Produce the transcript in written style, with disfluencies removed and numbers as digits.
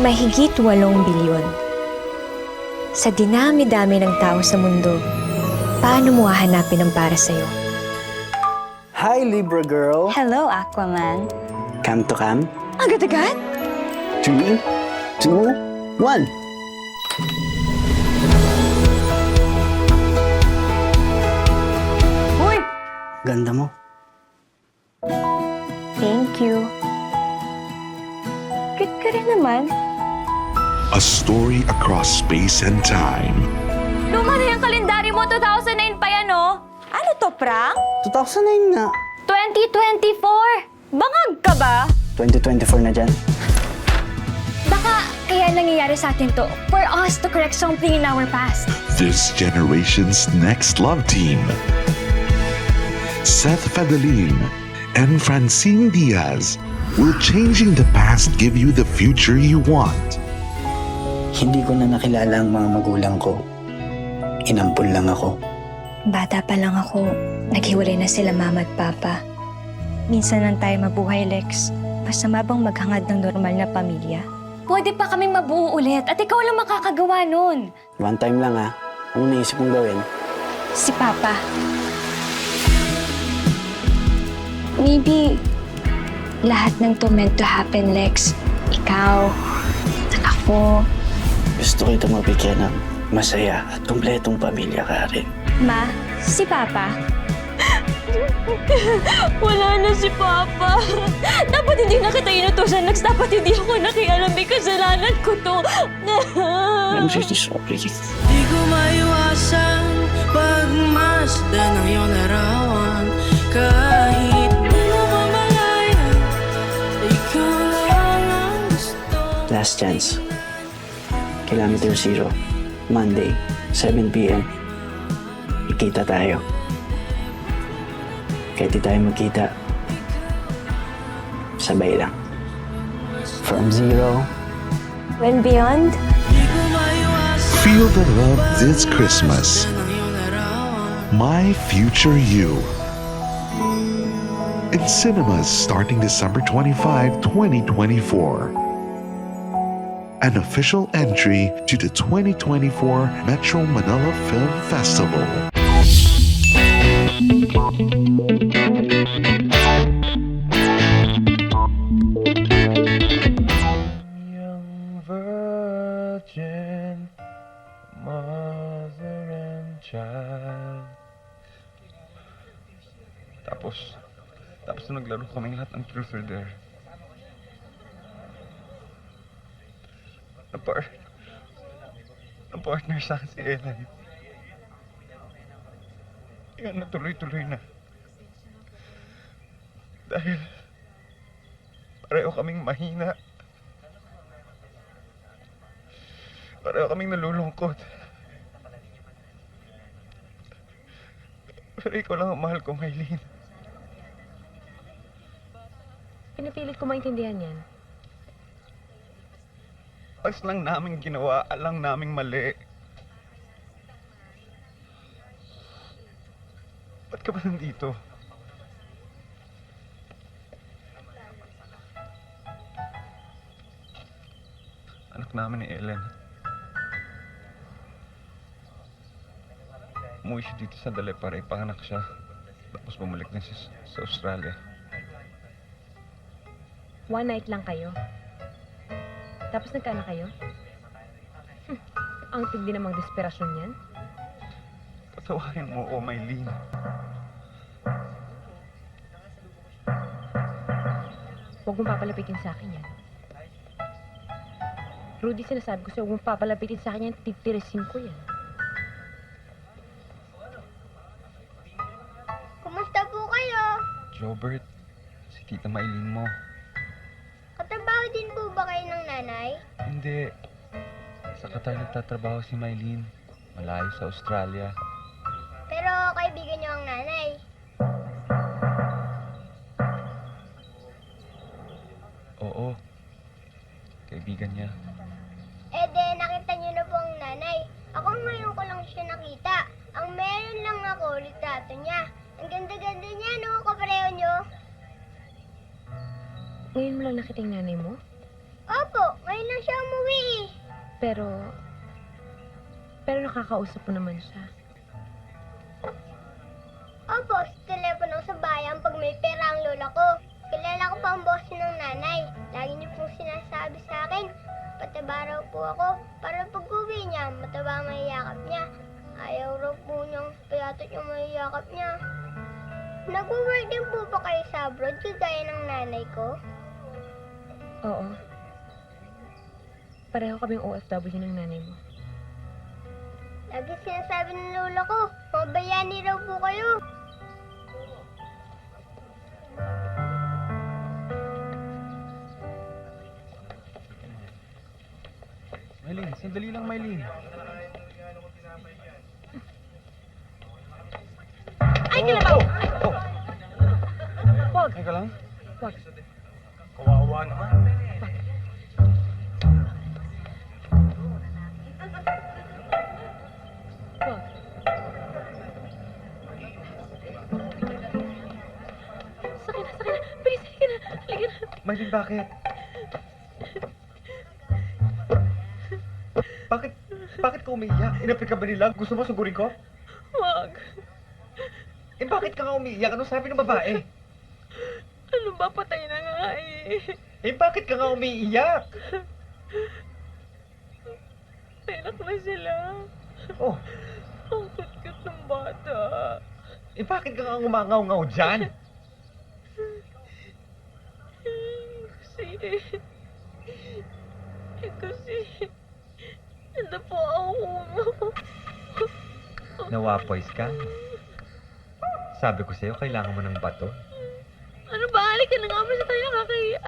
Mahigit 8 bilyon. Sa dinami-dami ng tao sa mundo, paano mo hahanapin ang para sa'yo? Hi, Libra girl. Hello, Aquaman. Come to come. Agad-agad? 3, 2, 1. Uy! Ganda mo. Thank you. Cute ka rin naman. A story across space and time. Luma na yung kalendaryo mo, 2009 pa yan, oh. Ano to, prank? 2009 nga. 2024? Bangag ka ba? 2024 na dyan. Baka kaya nangyayari sa atin to for us to correct something in our past. This generation's next love team. Seth Fadalin and Francine Diaz will changing the past give you the future you want. Hindi ko na nakilala ang mga magulang ko. Inampun lang ako. Bata pa lang ako, naghiwalay na sila mama at papa. Minsan lang tayo mabuhay, Lex. Masama bang maghangad ng normal na pamilya? Pwede pa kaming mabuo ulit at ikaw lang makakagawa nun. One time lang ha. Ano naisip mong gawin? Si Papa. Maybe lahat ng to meant to happen, Lex. Ikaw, ako, Gusto kita mabigyan ng masaya at kumpletong pamilya ka rin. Ma, si Papa. Wala na si Papa. Dapat hindi na kita inutusan, Lex. Dapat hindi ako nakialam. May kasalanan ko to. I'm really sorry. Di ko maiwasan pagmasdan ng iyong larawan. Kahit di mo mamalayan, ikaw lang ang gusto. Last chance. Kilometer 0. Monday, 7 p.m. Ikita tayo. Kahit di tayo magkita, sabay lang. From 0. When beyond, Di ko maiwasan Feel the love this Christmas. ng iyong larawan. My Future You. In cinemas starting December 25, 2024. An official entry to the 2024 Metro Manila Film Festival. Young virgin, mother and child. Tapos nung naglaro kaming lahat ng truth or dare. Partner sa akin si Ellen. Yan, natuloy-tuloy na. Dahil pareho kaming mahina. Pareho kaming nalulungkot. Pero ikaw lang ang mahal ko, Maylene. Pinipilit ko maintindihan yan. Pas lang namin ginawa, alang naming mali. Ba't ka ba nandito? Anak namin ni Ellen. Umuwi siya dito sa Dalepare, panganak siya. Tapos bumalik na siya sa Australia. One night lang kayo. Tapos nagkaanak kayo? Ang tigdi namang desperasyon yan. Patawarin mo, Maylene. Huwag mong papalapitin sa akin yan. Rudy, sinasabi ko sa'yo, huwag mong papalapitin sa akin yan, titirisin ko yan. Kumusta po kayo? Jobert, si Tita Maylene mo. Katrabaho din po ba kayo ng nanay? Hindi. Sa Qatar nagtatrabaho si Maylene. Malayo sa Australia. Pero kaibigan niyo ang nanay. Oo. Kaibigan niya. Eh de, nakita niyo na po ang nanay. Ako ngayon ko lang siya nakita. Ang meron lang ako, litrato niya. Ang ganda-ganda niya, no? Kapareho niyo. Ngayon mo lang nakita yung nanay mo? Opo, ngayon Ngayon lang siya umuwi eh. Pero nakakausap mo naman siya. Opo, sa telepono sa bayan pag may pera ang lola ko. Kilala ko pa ang boss ng nanay. Lagi niyo pong sinasabi sa akin, pataba raw po ako para pag-uwi niya, mataba ang mayayakap niya. Ayaw raw po niyang payatot yung mayayakap niya. Nag-work din po ba kayo sa abroad kagaya ng nanay ko? Oo. Pareho kaming OFW ng nanay mo. Lagi sinasabi ng lola ko, mga bayani raw po kayo. Maylin, sandali lang, Maylin. Ay, kalabaw! Wag! Teka lang. Wag! Kawawa naman. Wag! Sakit na! Bilis, halika na! Maylin, bakit? Bakit ka umiiyak? Inapit ka ba nila? Gusto mo sugurin ko? Wag! Eh, bakit ka nga umiiyak? Ano sabi ng babae? Ano ba? Patay na nga eh. Eh, bakit ka nga umiiyak? Tinak na sila. Oh, Ang cute-cute ng bata. eh, bakit ka nga umangaw-ngaw dyan? Kasi, ano po ako mo? Nawapoys ka? Sabi ko sa'yo, kailangan mo ng bato. Ano ba? Halika na nga ba sa tayo nakakahiya?